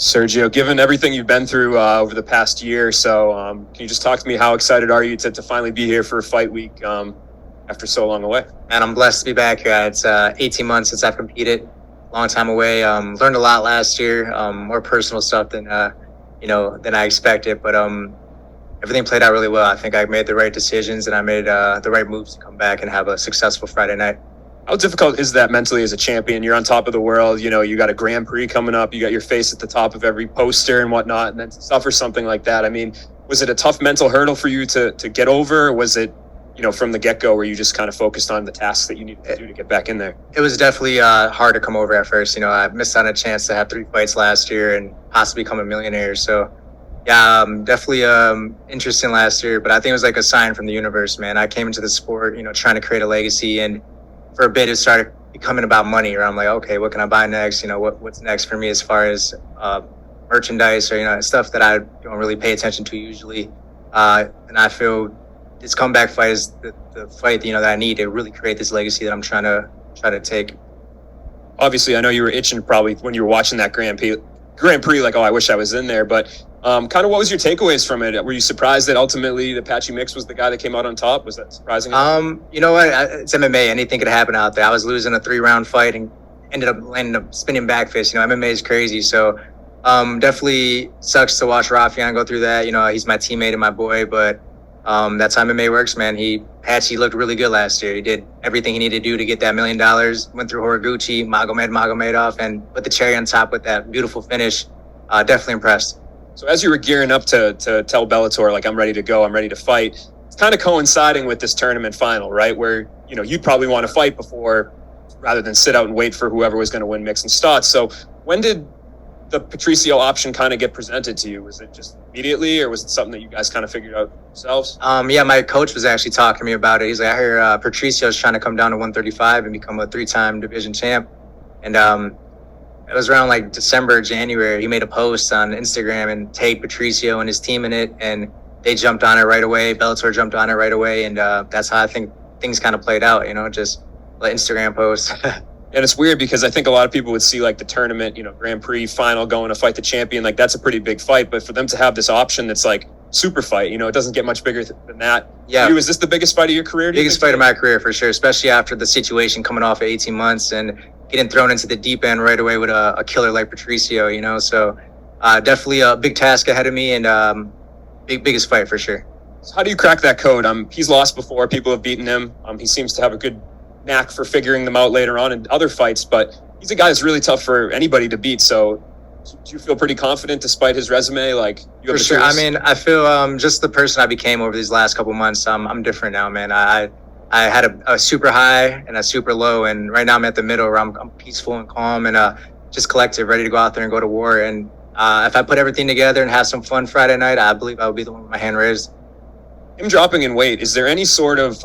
Sergio, given everything you've been through over the past year or so, can you just talk to me? How excited are you to finally be here for fight week after so long away? Man, I'm blessed to be back here. It's 18 months since I've competed. Long time away. Learned a lot last year. More personal stuff than than I expected. But everything played out really well. I think I made the right decisions and I made the right moves to come back and have a successful Friday night. How difficult is that mentally as a champion? You're on top of the world. You got a Grand Prix coming up. You got your face at the top of every poster and whatnot. And then to suffer something like that, I mean, was it a tough mental hurdle for you to get over? Or was it, from the get-go where you just kind of focused on the tasks that you needed to do to get back in there? It was definitely hard to come over at first. I missed on a chance to have 3 fights last year and possibly become a millionaire. So, yeah, definitely interesting last year. But I think it was like a sign from the universe, man. I came into the sport, trying to create a legacy. And for a bit, it started becoming about money. Or I'm like, okay, what can I buy next? What's next for me as far as merchandise or, stuff that I don't really pay attention to usually. And I feel this comeback fight is the fight, that I need to really create this legacy that I'm trying to take. Obviously, I know you were itching probably when you were watching that Grand Prix, like, oh, I wish I was in there. But kind of what was your takeaways from it? Were you surprised that ultimately the Patchy Mix was the guy that came out on top? Was that surprising? You know what? It's MMA. Anything could happen out there. I was losing a 3-round fight and ended up landing a spinning back fist. MMA is crazy. So definitely sucks to watch Rafian go through that. He's my teammate and my boy, but that's how MMA works, man. Patchy looked really good last year. He did everything he needed to do to get that $1 million. Went through Horiguchi, Magomedov, and put the cherry on top with that beautiful finish. Definitely impressed. So as you were gearing up to tell Bellator, like, I'm ready to go, I'm ready to fight, it's kind of coinciding with this tournament final, right? Where, you'd probably want to fight before rather than sit out and wait for whoever was going to win mix and stats. So when did the Patricio option kind of get presented to you? Was it just immediately, or was it something that you guys kind of figured out yourselves? Yeah, my coach was actually talking to me about it. He's like, I hear Patricio's trying to come down to 135 and become a 3-time division champ. And it was around like December, January. He made a post on Instagram and tagged Patricio and his team in it, and they jumped on it right away. Bellator jumped on it right away, and that's how I think things kind of played out. Just the Instagram post. And it's weird because I think a lot of people would see like the tournament, Grand Prix final, going to fight the champion. Like, that's a pretty big fight. But for them to have this option that's like super fight, it doesn't get much bigger than that. Yeah. Was this the biggest fight of your career? Biggest fight of my career, for sure, especially after the situation coming off of 18 months and getting thrown into the deep end right away with a killer like Patricio, So definitely a big task ahead of me and biggest fight for sure. So how do you crack that code? He's lost before. People have beaten him. He seems to have a good knack for figuring them out later on in other fights, but he's a guy that's really tough for anybody to beat. So do you feel pretty confident despite his resume? Like, you have for sure. I mean, I feel just the person I became over these last couple months. I'm different now, man. I had a super high and a super low, and right now I'm at the middle where I'm peaceful and calm and just collective, ready to go out there and go to war. And if I put everything together and have some fun Friday night, I believe I will be the one with my hand raised. Him dropping in weight, is there any sort of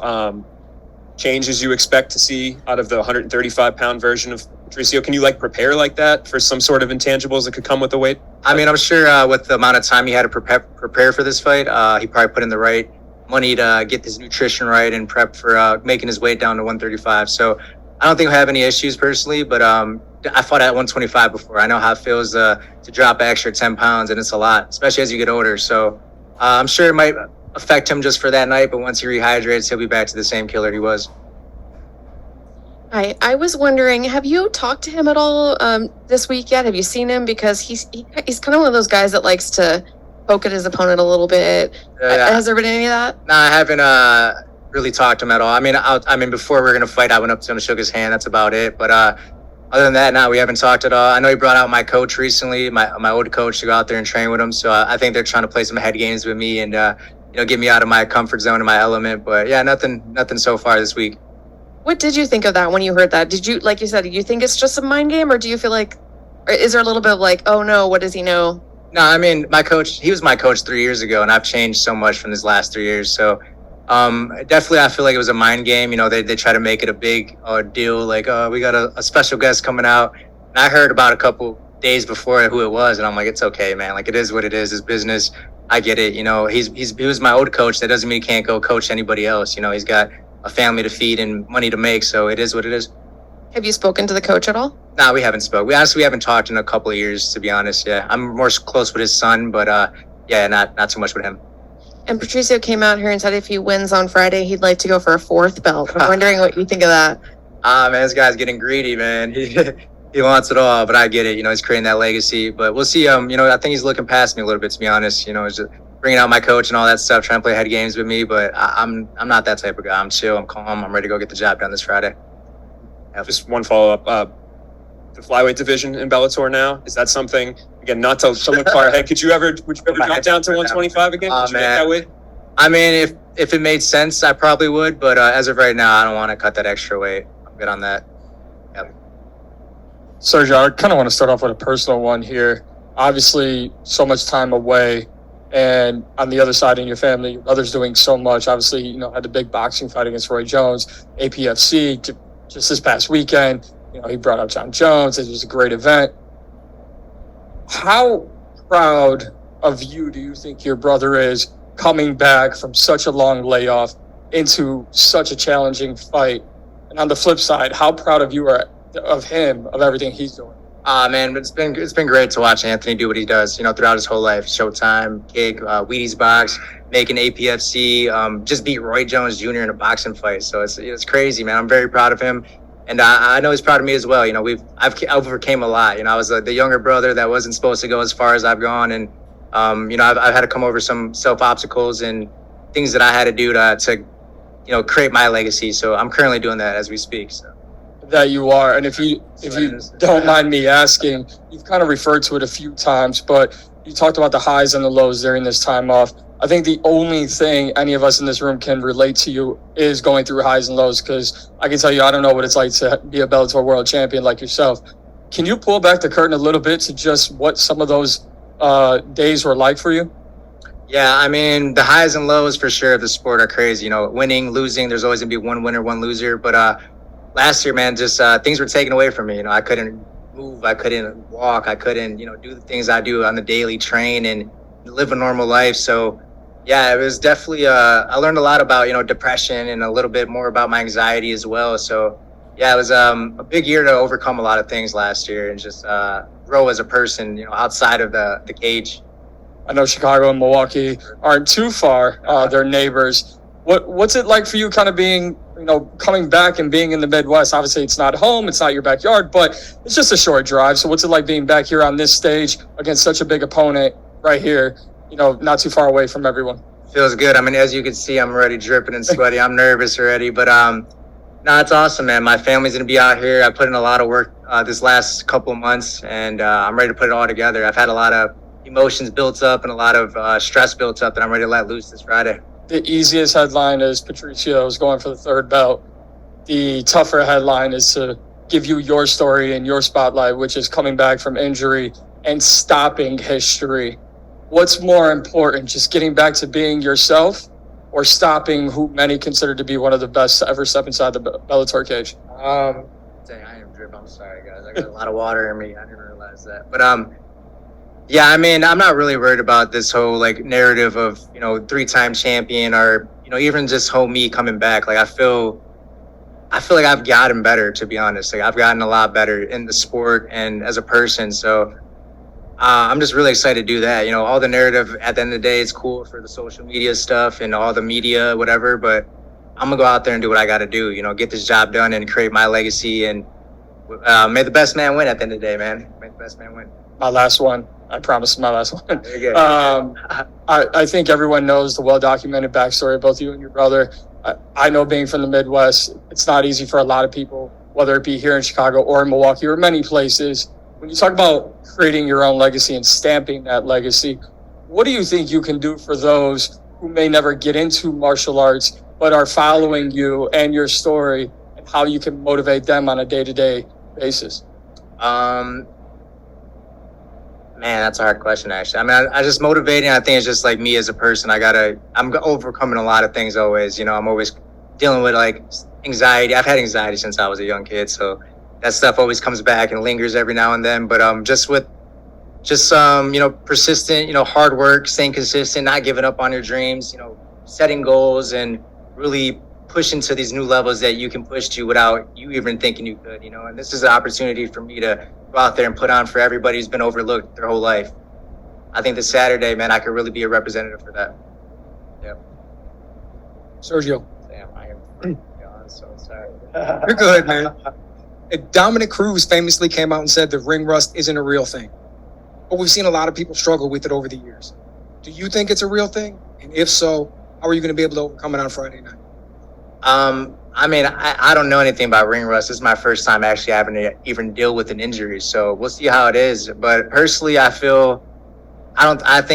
changes you expect to see out of the 135-pound version of Patricio? Can you prepare like that for some sort of intangibles that could come with the weight? I mean, I'm sure with the amount of time he had to prepare for this fight, he probably put in the right money to get his nutrition right and prep for making his weight down to 135. So I don't think he'll have any issues personally, but I fought at 125 before. I know how it feels to drop an extra 10 pounds, and it's a lot, especially as you get older. So I'm sure it might affect him just for that night, but once he rehydrates, he'll be back to the same killer he was. I was wondering, have you talked to him at all this week yet? Have you seen him? Because he's kind of one of those guys that likes to poke at his opponent a little bit. Has there been any of that? No, I haven't really talked to him at all. I mean, before we were gonna fight, I went up to him and shook his hand. That's about it. But other than that, no, we haven't talked at all. I know he brought out my coach recently, my old coach, to go out there and train with him. So I think they're trying to play some head games with me and get me out of my comfort zone and my element. But yeah, nothing so far this week. What did you think of that when you heard that? Did you, like you said, do you think it's just a mind game, or do you feel like, or is there a little bit of like, oh no, what does he know? No, I mean, my coach, he was my coach 3 years ago, and I've changed so much from these last 3 years. So definitely I feel like it was a mind game. They try to make it a big deal, like, oh, we got a special guest coming out. And I heard about a couple days before who it was, and I'm like, it's okay, man. Like, it is what it is. It's business. I get it. He was my old coach. That doesn't mean he can't go coach anybody else. He's got a family to feed and money to make, so it is what it is. Have you spoken to the coach at all? No, we haven't spoke. We haven't talked in a couple of years, to be honest. Yeah, I'm more close with his son, but yeah, not too much with him. And Patricio came out here and said if he wins on Friday, he'd like to go for a 4th belt. I'm wondering what you think of that. Man, this guy's getting greedy, man. He wants it all, but I get it. He's creating that legacy. But we'll see. I think he's looking past me a little bit, to be honest. He's just bringing out my coach and all that stuff, trying to play head games with me. But I'm not that type of guy. I'm chill. I'm calm. I'm ready to go get the job done this Friday. Just one follow-up. The flyweight division in Bellator now, is that something, again, not to someone far ahead, would you ever drop down to 125 again? Would you make that weight? I mean, if it made sense, I probably would. But as of right now, I don't want to cut that extra weight. I'm good on that. Yep. Sergio, I kind of want to start off with a personal one here. Obviously, so much time away. And on the other side in your family, your brother's doing so much. Obviously, had the big boxing fight against Roy Jones, APFC, just this past weekend. He brought up John Jones. It was a great event. How proud of you do you think your brother is coming back from such a long layoff into such a challenging fight? And on the flip side, how proud of you are of him, of everything he's doing? Man, it's been great to watch Anthony do what he does, throughout his whole life. Showtime, Kick, Wheaties Box, making APFC, just beat Roy Jones Jr. in a boxing fight. So it's crazy, man. I'm very proud of him. And I know he's proud of me as well. I've overcame a lot. I was the younger brother that wasn't supposed to go as far as I've gone. And, I've had to come over some self-obstacles and things that I had to do to create my legacy. So I'm currently doing that as we speak. So. That you are. And if you don't mind me asking, you've kind of referred to it a few times, but you talked about the highs and the lows during this time off. I think the only thing any of us in this room can relate to you is going through highs and lows, because I can tell you, I don't know what it's like to be a Bellator world champion like yourself. Can you pull back the curtain a little bit to just what some of those days were like for you? Yeah, I mean, the highs and lows for sure of the sport are crazy. Winning, losing, there's always going to be one winner, one loser. But last year, man, just things were taken away from me. I couldn't move. I couldn't walk. I couldn't, do the things I do on the daily, train and live a normal life. So, yeah, it was definitely, I learned a lot about, depression and a little bit more about my anxiety as well. So, yeah, it was a big year to overcome a lot of things last year and just grow as a person, outside of the cage. I know Chicago and Milwaukee aren't too far. They're neighbors. What's it like for you kind of being, coming back and being in the Midwest? Obviously, it's not home, it's not your backyard, but it's just a short drive. So what's it like being back here on this stage against such a big opponent right here, not too far away from everyone? Feels good. I mean, as you can see, I'm already dripping and sweaty. I'm nervous already, but no, it's awesome, man. My family's going to be out here. I put in a lot of work this last couple of months, and I'm ready to put it all together. I've had a lot of emotions built up and a lot of stress built up that I'm ready to let loose this Friday. The easiest headline is Patricio's going for the 3rd belt. The tougher headline is to give you your story and your spotlight, which is coming back from injury and stopping history. What's more important, just getting back to being yourself or stopping who many consider to be one of the best to ever step inside the Bellator cage? Dang, I am drip. I'm sorry, guys. I got a lot of water in me. I didn't realize that. But yeah, I mean, I'm not really worried about this whole narrative of 3-time champion or even just whole me coming back. I feel like I've gotten better, to be honest. I've gotten a lot better in the sport and as a person. So I'm just really excited to do that. All the narrative at the end of the day, it's cool for the social media stuff and all the media, whatever. But I'm gonna go out there and do what I got to do. Get this job done and create my legacy. And may the best man win at the end of the day, man. May the best man win. My last one. I promise, my last one. I think everyone knows the well-documented backstory of both you and your brother. I know, being from the Midwest, it's not easy for a lot of people, whether it be here in Chicago or in Milwaukee or many places. When you talk about creating your own legacy and stamping that legacy, what do you think you can do for those who may never get into martial arts but are following you and your story, and how you can motivate them on a day-to-day basis? Man, that's a hard question, actually. I mean, I just motivating. I think it's just me as a person. I'm overcoming a lot of things always. I'm always dealing with anxiety. I've had anxiety since I was a young kid. So that stuff always comes back and lingers every now and then. But persistent, hard work, staying consistent, not giving up on your dreams, setting goals and really pushing to these new levels that you can push to without you even thinking you could, you know. And this is an opportunity for me to go out there and put on for everybody who's been overlooked their whole life. I think this Saturday, man, I could really be a representative for that. Yep. Sergio. Damn, I am. I'm so sorry. You're good, man. Dominic Cruz famously came out and said the ring rust isn't a real thing. But we've seen a lot of people struggle with it over the years. Do you think it's a real thing? And if so, how are you going to be able to overcome it on Friday night? I mean, I don't know anything about ring rust. This is my first time actually having to even deal with an injury. So we'll see how it is. But personally, I think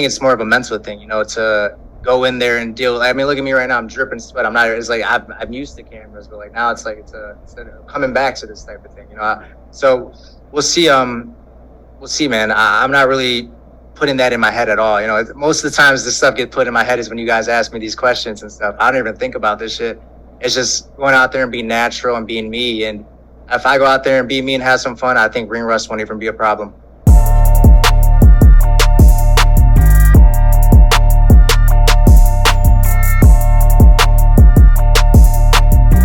it's more of a mental thing, you know, to go in there and deal. I mean, look at me right now. I'm dripping sweat. I'm not, it's like, I'm used to cameras, but like now it's like, it's coming back to this type of thing, you know? So we'll see, man. I'm not really putting that in my head at all. You know, most of the times this stuff gets put in my head is when you guys ask me these questions and stuff. I don't even think about this shit. It's just going out there and being natural and being me. And if I go out there and be me and have some fun, I think ring rust won't even be a problem.